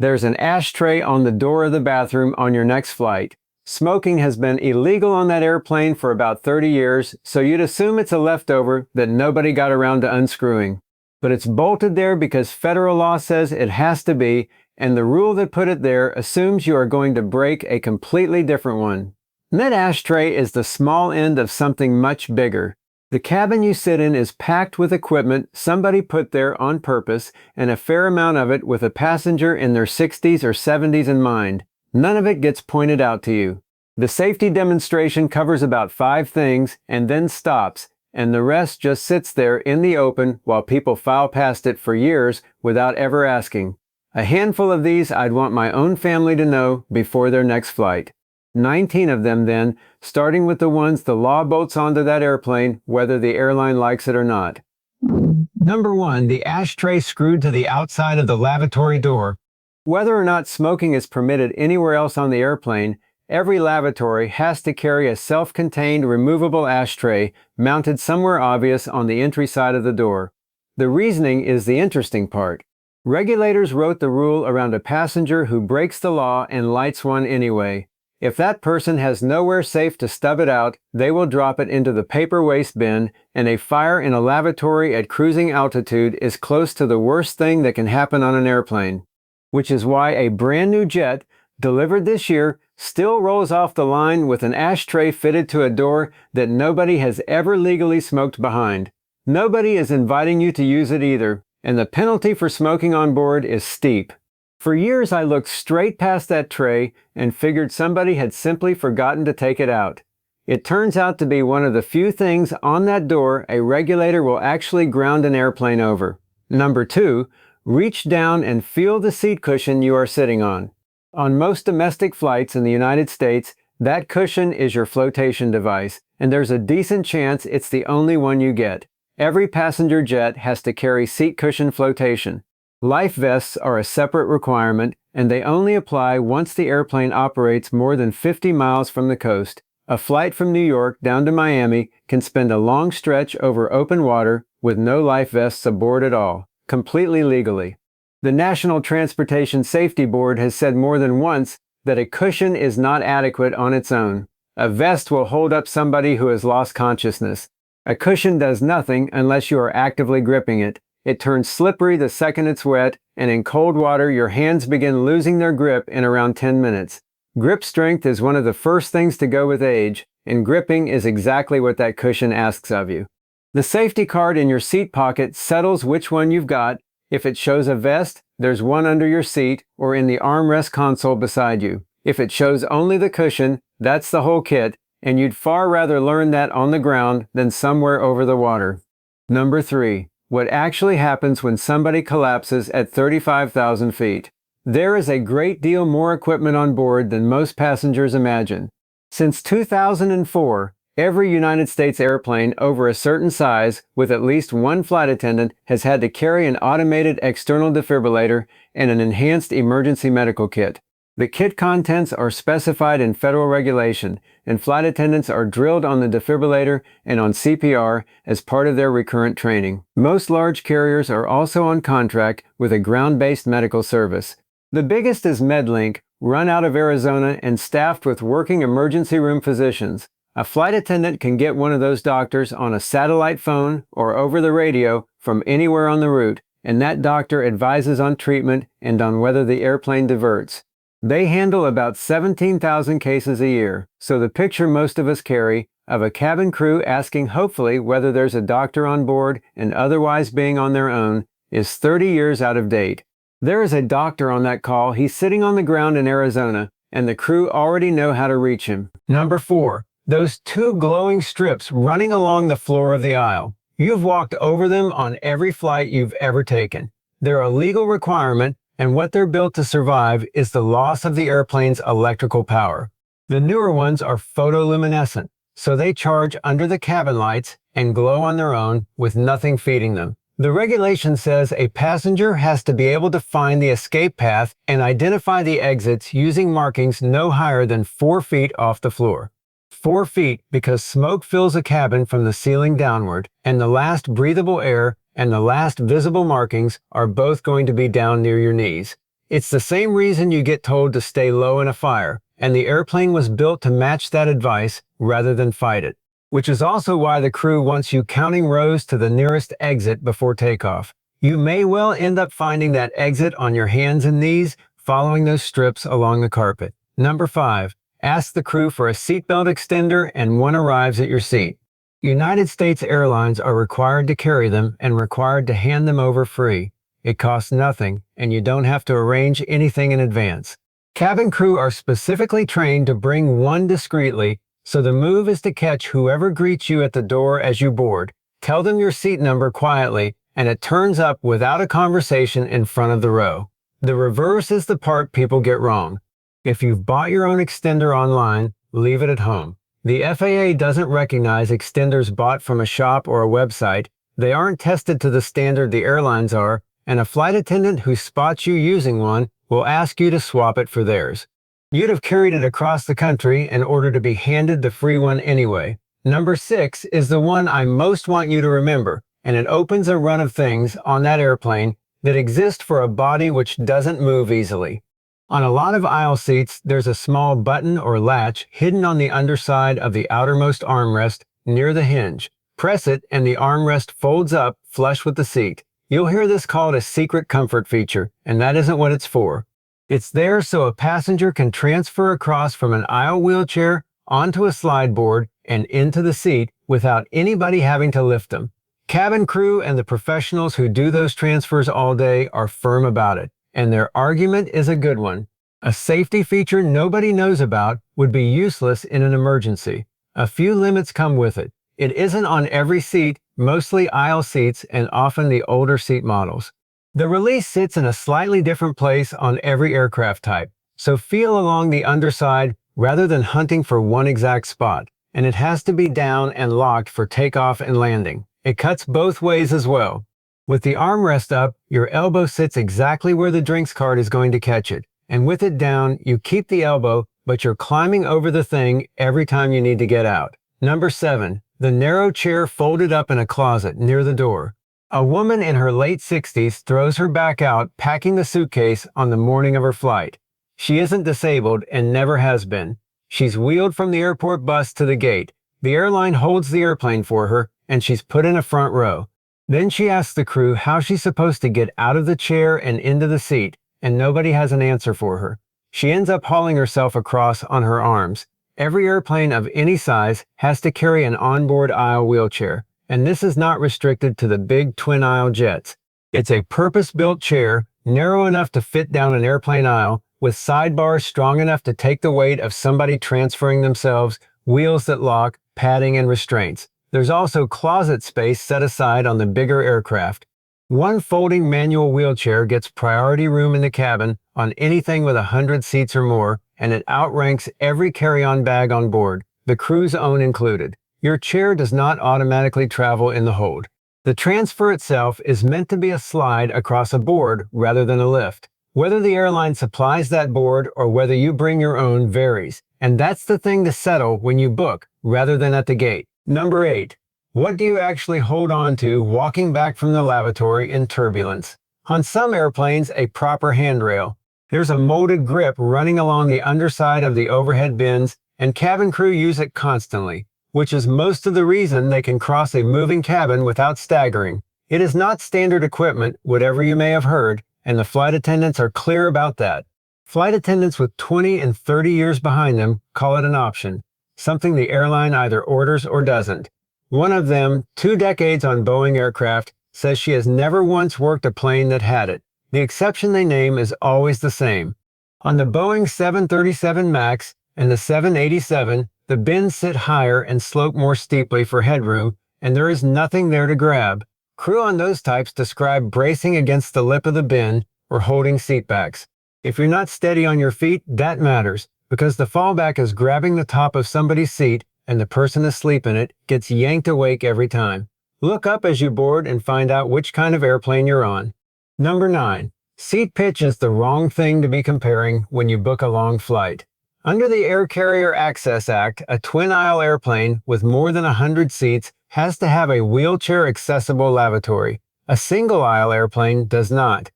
There's an ashtray on the door of the bathroom on your next flight. Smoking has been illegal on that airplane for about 30 years, so you'd assume it's a leftover that nobody got around to unscrewing. But it's bolted there because federal law says it has to be, and the rule that put it there assumes you are going to break a completely different one. And that ashtray is the small end of something much bigger. The cabin you sit in is packed with equipment somebody put there on purpose, and a fair amount of it with a passenger in their 60s or 70s in mind. None of it gets pointed out to you. The safety demonstration covers about 5 things and then stops, and the rest just sits there in the open while people file past it for years without ever asking. A handful of these I'd want my own family to know before their next flight. 19 of them then, starting with the ones the law bolts onto that airplane whether the airline likes it or not. Number 1, the ashtray screwed to the outside of the lavatory door. Whether or not smoking is permitted anywhere else on the airplane, every lavatory has to carry a self-contained removable ashtray mounted somewhere obvious on the entry side of the door. The reasoning is the interesting part. Regulators wrote the rule around a passenger who breaks the law and lights one anyway. If that person has nowhere safe to stub it out, they will drop it into the paper waste bin, and a fire in a lavatory at cruising altitude is close to the worst thing that can happen on an airplane. Which is why a brand new jet, delivered this year, still rolls off the line with an ashtray fitted to a door that nobody has ever legally smoked behind. Nobody is inviting you to use it either, and the penalty for smoking on board is steep. For years I looked straight past that tray and figured somebody had simply forgotten to take it out. It turns out to be one of the few things on that door a regulator will actually ground an airplane over. Number 2, reach down and feel the seat cushion you are sitting on. On most domestic flights in the United States, that cushion is your flotation device, and there's a decent chance it's the only one you get. Every passenger jet has to carry seat cushion flotation. Life vests are a separate requirement, and they only apply once the airplane operates more than 50 miles from the coast. A flight from New York down to Miami can spend a long stretch over open water with no life vests aboard at all, completely legally. The National Transportation Safety Board has said more than once that a cushion is not adequate on its own. A vest will hold up somebody who has lost consciousness. A cushion does nothing unless you are actively gripping it. It turns slippery the second it's wet, and in cold water your hands begin losing their grip in around 10 minutes. Grip strength is one of the first things to go with age, and gripping is exactly what that cushion asks of you. The safety card in your seat pocket settles which one you've got. If it shows a vest, there's one under your seat or in the armrest console beside you. If it shows only the cushion, that's the whole kit, and you'd far rather learn that on the ground than somewhere over the water. Number 3. What actually happens when somebody collapses at 35,000 feet. There is a great deal more equipment on board than most passengers imagine. Since 2004, every United States airplane over a certain size with at least one flight attendant has had to carry an automated external defibrillator and an enhanced emergency medical kit. The kit contents are specified in federal regulation, and flight attendants are drilled on the defibrillator and on CPR as part of their recurrent training. Most large carriers are also on contract with a ground-based medical service. The biggest is MedLink, run out of Arizona and staffed with working emergency room physicians. A flight attendant can get one of those doctors on a satellite phone or over the radio from anywhere on the route, and that doctor advises on treatment and on whether the airplane diverts. They handle about 17,000 cases a year, so the picture most of us carry of a cabin crew asking hopefully whether there's a doctor on board and otherwise being on their own is 30 years out of date. There is a doctor on that call. He's sitting on the ground in Arizona, and the crew already know how to reach him. Number 4. Those 2 glowing strips running along the floor of the aisle. You've walked over them on every flight you've ever taken. They're a legal requirement, and what they're built to survive is the loss of the airplane's electrical power. The newer ones are photoluminescent, so they charge under the cabin lights and glow on their own with nothing feeding them. The regulation says a passenger has to be able to find the escape path and identify the exits using markings no higher than 4 feet off the floor. 4 feet because smoke fills a cabin from the ceiling downward, and the last breathable air and the last visible markings are both going to be down near your knees. It's the same reason you get told to stay low in a fire, and the airplane was built to match that advice rather than fight it. Which is also why the crew wants you counting rows to the nearest exit before takeoff. You may well end up finding that exit on your hands and knees, following those strips along the carpet. Number 5. Ask the crew for a seatbelt extender and one arrives at your seat. United States Airlines are required to carry them and required to hand them over free. It costs nothing, and you don't have to arrange anything in advance. Cabin crew are specifically trained to bring one discreetly, so the move is to catch whoever greets you at the door as you board. Tell them your seat number quietly, and it turns up without a conversation in front of the row. The reverse is the part people get wrong. If you've bought your own extender online, leave it at home. The FAA doesn't recognize extenders bought from a shop or a website. They aren't tested to the standard the airlines are, and a flight attendant who spots you using one will ask you to swap it for theirs. You'd have carried it across the country in order to be handed the free one anyway. Number 6 is the one I most want you to remember, and it opens a run of things on that airplane that exist for a body which doesn't move easily. On a lot of aisle seats, there's a small button or latch hidden on the underside of the outermost armrest near the hinge. Press it and the armrest folds up flush with the seat. You'll hear this called a secret comfort feature, and that isn't what it's for. It's there so a passenger can transfer across from an aisle wheelchair onto a slide board and into the seat without anybody having to lift them. Cabin crew and the professionals who do those transfers all day are firm about it, and their argument is a good one. A safety feature nobody knows about would be useless in an emergency. A few limits come with it. It isn't on every seat, mostly aisle seats and often the older seat models. The release sits in a slightly different place on every aircraft type, so feel along the underside rather than hunting for one exact spot, and it has to be down and locked for takeoff and landing. It cuts both ways as well. With the armrest up, your elbow sits exactly where the drinks cart is going to catch it, and with it down, you keep the elbow, but you're climbing over the thing every time you need to get out. Number 7. The narrow chair folded up in a closet near the door. A woman in her late 60s throws her back out packing the suitcase on the morning of her flight. She isn't disabled and never has been. She's wheeled from the airport bus to the gate. The airline holds the airplane for her, and she's put in a front row. Then she asks the crew how she's supposed to get out of the chair and into the seat, and nobody has an answer for her. She ends up hauling herself across on her arms. Every airplane of any size has to carry an onboard aisle wheelchair, and this is not restricted to the big twin-aisle jets. It's a purpose-built chair, narrow enough to fit down an airplane aisle, with sidebars strong enough to take the weight of somebody transferring themselves, wheels that lock, padding, and restraints. There's also closet space set aside on the bigger aircraft. One folding manual wheelchair gets priority room in the cabin on anything with 100 seats or more, and it outranks every carry-on bag on board, the crew's own included. Your chair does not automatically travel in the hold. The transfer itself is meant to be a slide across a board rather than a lift. Whether the airline supplies that board or whether you bring your own varies, and that's the thing to settle when you book rather than at the gate. Number 8. What do you actually hold on to walking back from the lavatory in turbulence? On some airplanes, a proper handrail. There's a molded grip running along the underside of the overhead bins, and cabin crew use it constantly, which is most of the reason they can cross a moving cabin without staggering. It is not standard equipment, whatever you may have heard, and the flight attendants are clear about that. Flight attendants with 20 and 30 years behind them call it an option, something the airline either orders or doesn't. One of them, 2 decades on Boeing aircraft, says she has never once worked a plane that had it. The exception they name is always the same. On the Boeing 737 MAX and the 787, the bins sit higher and slope more steeply for headroom, and there is nothing there to grab. Crew on those types describe bracing against the lip of the bin or holding seat backs. If you're not steady on your feet, that matters, because the fallback is grabbing the top of somebody's seat and the person asleep in it gets yanked awake every time. Look up as you board and find out which kind of airplane you're on. Number 9. Seat pitch is the wrong thing to be comparing when you book a long flight. Under the Air Carrier Access Act, a twin-aisle airplane with more than 100 seats has to have a wheelchair-accessible lavatory. A single-aisle airplane does not.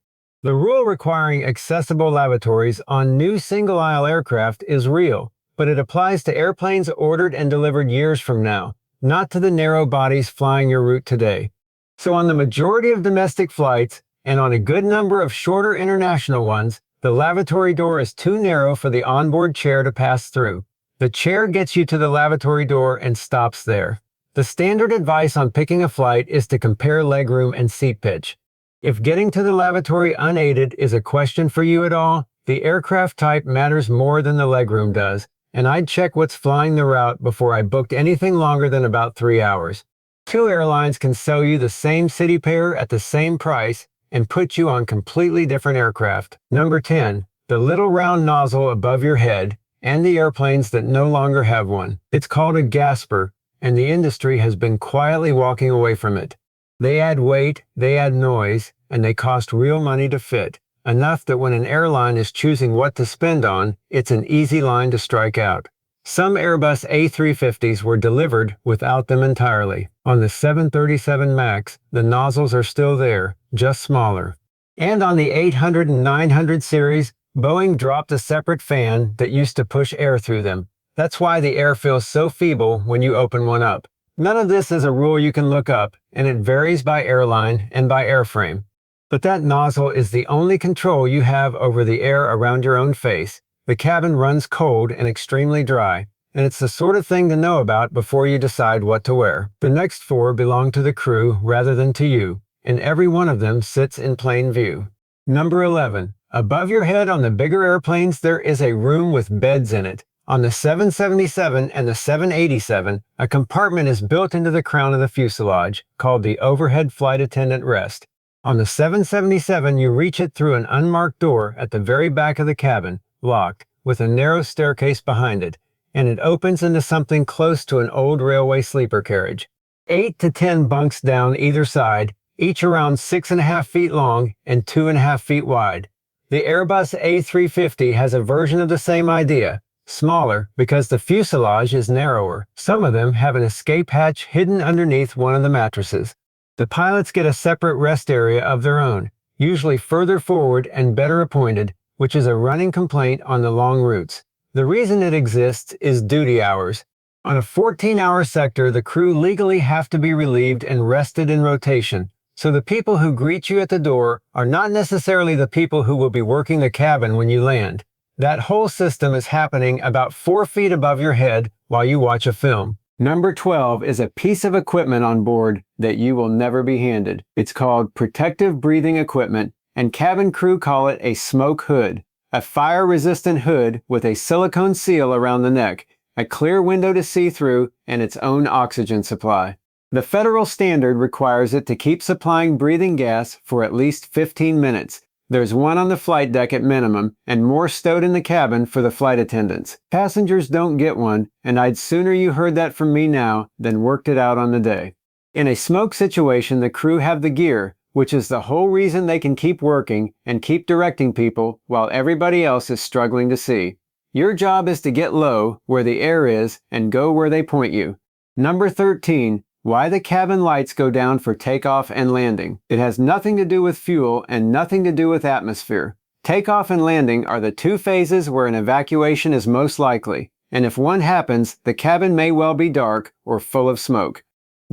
The rule requiring accessible lavatories on new single-aisle aircraft is real, but it applies to airplanes ordered and delivered years from now, not to the narrow bodies flying your route today. So on the majority of domestic flights, and on a good number of shorter international ones, the lavatory door is too narrow for the onboard chair to pass through. The chair gets you to the lavatory door and stops there. The standard advice on picking a flight is to compare legroom and seat pitch. If getting to the lavatory unaided is a question for you at all, the aircraft type matters more than the legroom does, and I'd check what's flying the route before I booked anything longer than about 3 hours. 2 airlines can sell you the same city pair at the same price and put you on completely different aircraft. Number 10. The little round nozzle above your head and the airplanes that no longer have one. It's called a gasper, and the industry has been quietly walking away from it. They add weight, they add noise, and they cost real money to fit, enough that when an airline is choosing what to spend on, it's an easy line to strike out. Some Airbus A350s were delivered without them entirely. On the 737 MAX, the nozzles are still there, just smaller. And on the 800 and 900 series, Boeing dropped a separate fan that used to push air through them. That's why the air feels so feeble when you open one up. None of this is a rule you can look up, and it varies by airline and by airframe. But that nozzle is the only control you have over the air around your own face. The cabin runs cold and extremely dry, and it's the sort of thing to know about before you decide what to wear. The next 4 belong to the crew rather than to you, and every one of them sits in plain view. Number 11. Above your head on the bigger airplanes, there is a room with beds in it. On the 777 and the 787, a compartment is built into the crown of the fuselage, called the overhead flight attendant rest. On the 777, you reach it through an unmarked door at the very back of the cabin, locked, with a narrow staircase behind it, and it opens into something close to an old railway sleeper carriage. 8 to 10 bunks down either side, each around 6.5 feet long and 2.5 feet wide. The Airbus A350 has a version of the same idea, smaller because the fuselage is narrower. Some of them have an escape hatch hidden underneath one of the mattresses. The pilots get a separate rest area of their own, usually further forward and better appointed, which is a running complaint on the long routes. The reason it exists is duty hours. On a 14-hour sector, the crew legally have to be relieved and rested in rotation, so the people who greet you at the door are not necessarily the people who will be working the cabin when you land. That whole system is happening about 4 feet above your head while you watch a film. Number 12 is a piece of equipment on board that you will never be handed. It's called protective breathing equipment, and cabin crew call it a smoke hood. A fire-resistant hood with a silicone seal around the neck, a clear window to see through, and its own oxygen supply. The federal standard requires it to keep supplying breathing gas for at least 15 minutes. There's one on the flight deck at minimum, and more stowed in the cabin for the flight attendants. Passengers don't get one, and I'd sooner you heard that from me now than worked it out on the day. In a smoke situation, the crew have the gear, which is the whole reason they can keep working and keep directing people while everybody else is struggling to see. Your job is to get low where the air is and go where they point you. Number 13. Why the cabin lights go down for takeoff and landing. It has nothing to do with fuel and nothing to do with atmosphere. Takeoff and landing are the 2 phases where an evacuation is most likely, and if one happens, the cabin may well be dark or full of smoke.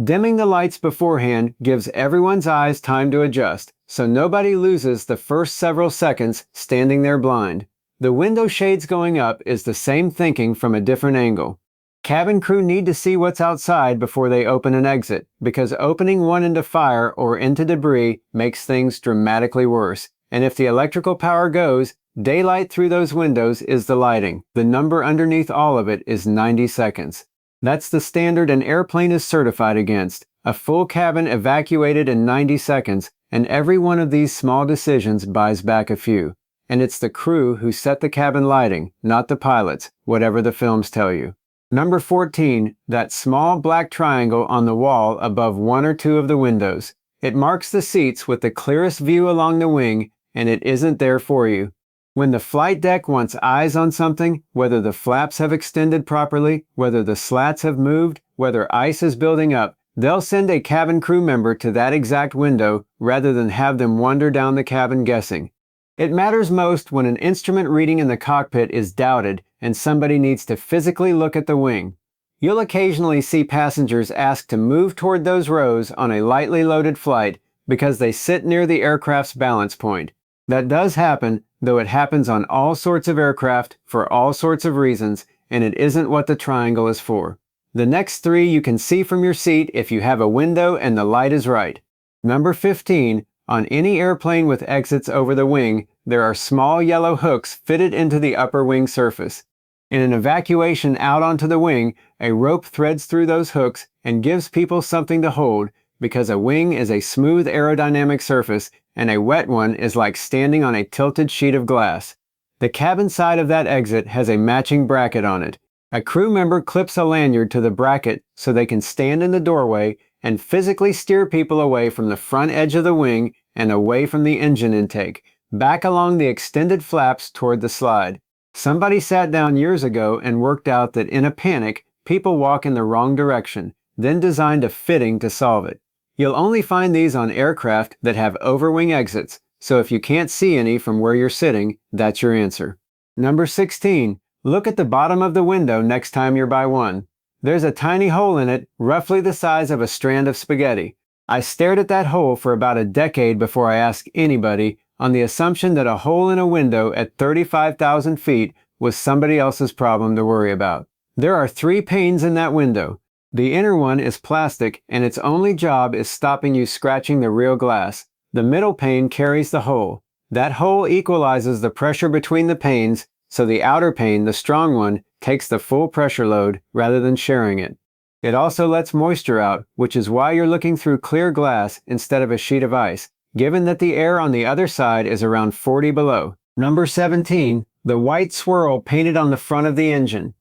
Dimming the lights beforehand gives everyone's eyes time to adjust, so nobody loses the first several seconds standing there blind. The window shades going up is the same thinking from a different angle. Cabin crew need to see what's outside before they open an exit, because opening one into fire or into debris makes things dramatically worse. And if the electrical power goes, daylight through those windows is the lighting. The number underneath all of it is 90 seconds. That's the standard an airplane is certified against. A full cabin evacuated in 90 seconds, and every one of these small decisions buys back a few. And it's the crew who set the cabin lighting, not the pilots, whatever the films tell you. Number 14, that small black triangle on the wall above 1 or 2 of the windows. It marks the seats with the clearest view along the wing, and it isn't there for you. When the flight deck wants eyes on something, whether the flaps have extended properly, whether the slats have moved, whether ice is building up, they'll send a cabin crew member to that exact window rather than have them wander down the cabin guessing. It matters most when an instrument reading in the cockpit is doubted and somebody needs to physically look at the wing. You'll occasionally see passengers ask to move toward those rows on a lightly loaded flight because they sit near the aircraft's balance point. That does happen, though it happens on all sorts of aircraft for all sorts of reasons, and it isn't what the triangle is for. The next three you can see from your seat if you have a window and the light is right. Number 15, on any airplane with exits over the wing, there are small yellow hooks fitted into the upper wing surface. In an evacuation out onto the wing, a rope threads through those hooks and gives people something to hold, because a wing is a smooth aerodynamic surface and a wet one is like standing on a tilted sheet of glass. The cabin side of that exit has a matching bracket on it. A crew member clips a lanyard to the bracket so they can stand in the doorway and physically steer people away from the front edge of the wing and away from the engine intake, back along the extended flaps toward the slide. Somebody sat down years ago and worked out that in a panic, people walk in the wrong direction, then designed a fitting to solve it. You'll only find these on aircraft that have overwing exits, so if you can't see any from where you're sitting, that's your answer. Number 16. Look at the bottom of the window next time you're by one. There's a tiny hole in it, roughly the size of a strand of spaghetti. I stared at that hole for about a decade before I asked anybody, on the assumption that a hole in a window at 35,000 feet was somebody else's problem to worry about. There are 3 panes in that window. The inner one is plastic, and its only job is stopping you scratching the real glass. The middle pane carries the hole. That hole equalizes the pressure between the panes, so the outer pane, the strong one, takes the full pressure load rather than sharing it. It also lets moisture out, which is why you're looking through clear glass instead of a sheet of ice, given that the air on the other side is around 40 below. Number 17. The white swirl painted on the front of the engine.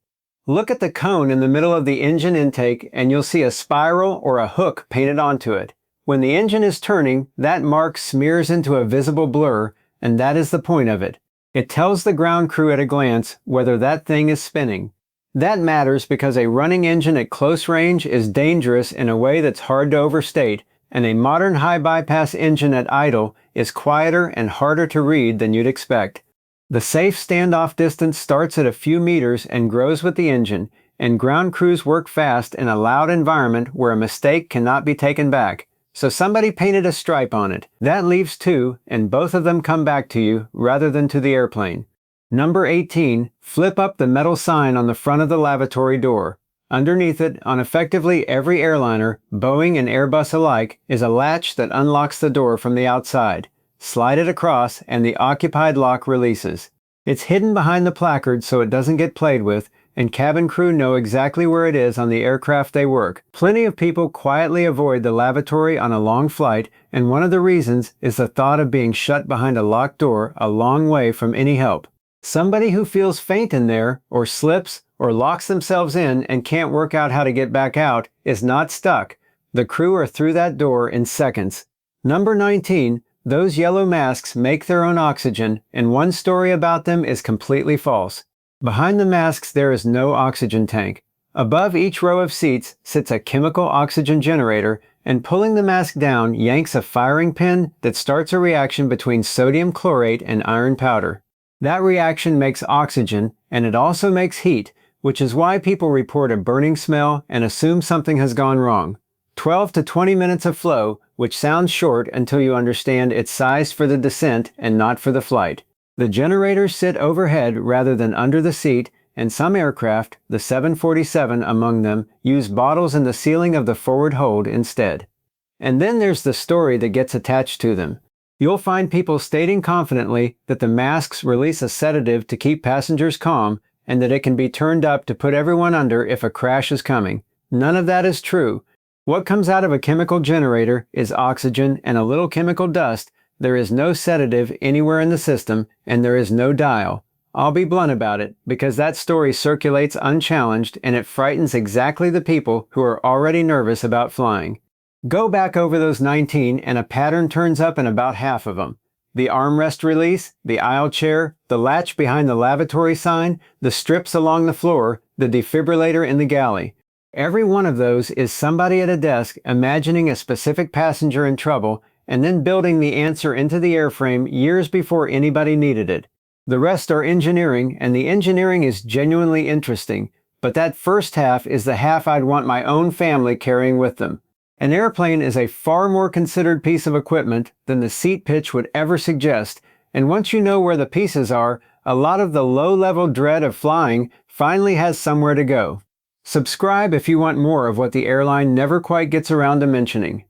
Look at the cone in the middle of the engine intake and you'll see a spiral or a hook painted onto it. When the engine is turning, that mark smears into a visible blur, and that is the point of it. It tells the ground crew at a glance whether that thing is spinning. That matters because a running engine at close range is dangerous in a way that's hard to overstate, and a modern high bypass engine at idle is quieter and harder to read than you'd expect. The safe standoff distance starts at a few meters and grows with the engine, and ground crews work fast in a loud environment where a mistake cannot be taken back. So somebody painted a stripe on it. That leaves 2, and both of them come back to you rather than to the airplane. Number 18, flip up the metal sign on the front of the lavatory door. Underneath it, on effectively every airliner, Boeing and Airbus alike, is a latch that unlocks the door from the outside. Slide it across and the occupied lock releases. It's hidden behind the placard so it doesn't get played with, and cabin crew know exactly where it is on the aircraft they work. Plenty of people quietly avoid the lavatory on a long flight, and one of the reasons is the thought of being shut behind a locked door a long way from any help. Somebody who feels faint in there, or slips, or locks themselves in and can't work out how to get back out, is not stuck. The crew are through that door in seconds. Number 19, those yellow masks make their own oxygen, and one story about them is completely false. Behind the masks there is no oxygen tank. Above each row of seats sits a chemical oxygen generator, and pulling the mask down yanks a firing pin that starts a reaction between sodium chlorate and iron powder. That reaction makes oxygen, and it also makes heat, which is why people report a burning smell and assume something has gone wrong. 12 to 20 minutes of flow, which sounds short until you understand it's sized for the descent and not for the flight. The generators sit overhead rather than under the seat, and some aircraft, the 747 among them, use bottles in the ceiling of the forward hold instead. And then there's the story that gets attached to them. You'll find people stating confidently that the masks release a sedative to keep passengers calm, and that it can be turned up to put everyone under if a crash is coming. None of that is true. What comes out of a chemical generator is oxygen and a little chemical dust. There is no sedative anywhere in the system, and there is no dial. I'll be blunt about it, because that story circulates unchallenged, and it frightens exactly the people who are already nervous about flying. Go back over those 19, and a pattern turns up in about half of them. The armrest release, the aisle chair, the latch behind the lavatory sign, the strips along the floor, the defibrillator in the galley. Every one of those is somebody at a desk imagining a specific passenger in trouble and then building the answer into the airframe years before anybody needed it. The rest are engineering, and the engineering is genuinely interesting, but that first half is the half I'd want my own family carrying with them. An airplane is a far more considered piece of equipment than the seat pitch would ever suggest, and once you know where the pieces are, a lot of the low-level dread of flying finally has somewhere to go. Subscribe if you want more of what the airline never quite gets around to mentioning.